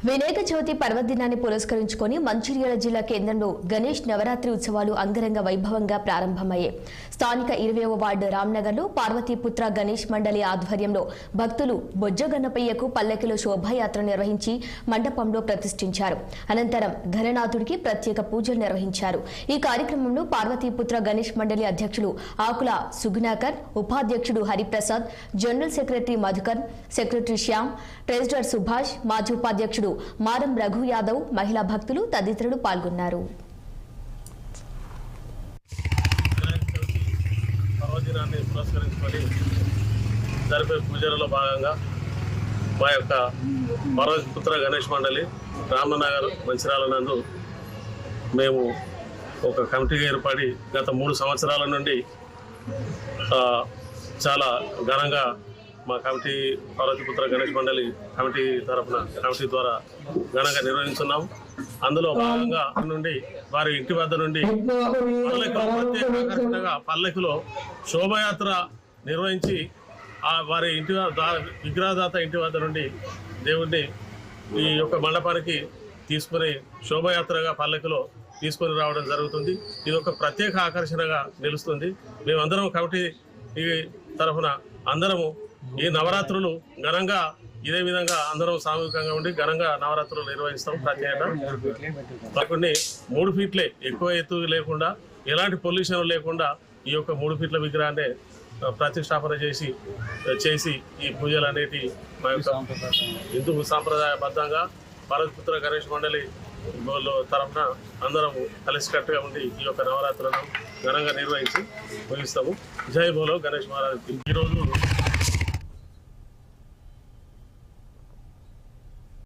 వినాయక చవితి పర్వదినాన్ని పురస్కరించుకొని మంచిర్యాల జిల్లా కేంద్రంలో గణేష్ నవరాత్రి ఉత్సవాలు అంగరంగ వైభవంగా ప్రారంభమయ్యాయి. స్థానిక 20వ వార్డు రామ్నగర్లో పార్వతీపుత్ర గణేష్ మండలి ఆధ్వర్యంలో భక్తులు బొజ్జగన్నపయ్యకు పల్లకిలో శోభాయాత్ర నిర్వహించి మండపంలో ప్రతిష్ఠించారు. అనంతరం గణనాథుడికి ప్రత్యేక పూజలు నిర్వహించారు. ఈ కార్యక్రమంలో పార్వతీపుత్ర గణేష్ మండలి అధ్యక్షులు ఆకుల సుగుణాకర్, ఉపాధ్యక్షుడు Hariprasad, general secretary Madhukar, secretary Shyam, treasurer Subhash, మాజీ ఉపాధ్యక్షుడు మారం రఘు యాదవ్, మహిళా భక్తులు తదితరులు పాల్గొన్నారు. పర్వదినాన్ని పురస్కరించుకొని జరిపే పూజలలో భాగంగా మా యొక్క పార్వతీపుత్ర గణేష్ మండలి రామనగర్ మంచిర్యాల నందు మేము ఒక కమిటీగా ఏర్పడి గత 3 సంవత్సరాల నుండి చాలా ఘనంగా మా కమిటీ పార్వతీపుత్ర గణేష్ మండలి కమిటీ ద్వారా ఘనంగా నిర్వహిస్తున్నాము. అందులో భాగంగా నుండి వారి ఇంటి వద్ద నుండి ప్రత్యేక ఆకర్షణగా పల్లకిలో శోభయాత్ర నిర్వహించి వారి ఇంటి విగ్రహదాత ఇంటి వద్ద నుండి దేవుడిని ఈ యొక్క మండపానికి తీసుకుని శోభయాత్రగా పల్లకిలో తీసుకొని రావడం జరుగుతుంది. ఇది ఒక ప్రత్యేక ఆకర్షణగా నిలుస్తుంది. మేమందరం కమిటీ తరఫున అందరము ఈ నవరాత్రులు ఘనంగా ఇదే విధంగా అందరం సామూహికంగా ఉండి ఘనంగా నవరాత్రులు నిర్వహిస్తాం. ప్రత్యేకంగా 3 ఫీట్లే ఎక్కువ ఎత్తు లేకుండా, ఎలాంటి పొల్యూషన్ లేకుండా ఈ యొక్క 3 ఫీట్ల విగ్రహాన్ని ప్రతిష్టాపన చేసి ఈ పూజలు అనేటి మా యొక్క హిందూ సాంప్రదాయబద్ధంగా పార్వతీపుత్ర గణేష్ మండలి తరఫున అందరము కలిసికట్టుగా ఉండి ఈ యొక్క నవరాత్రులను ఘనంగా నిర్వహించి ముగిస్తాము. జై బోలో గణేష్ మహారాజ్. ఈరోజు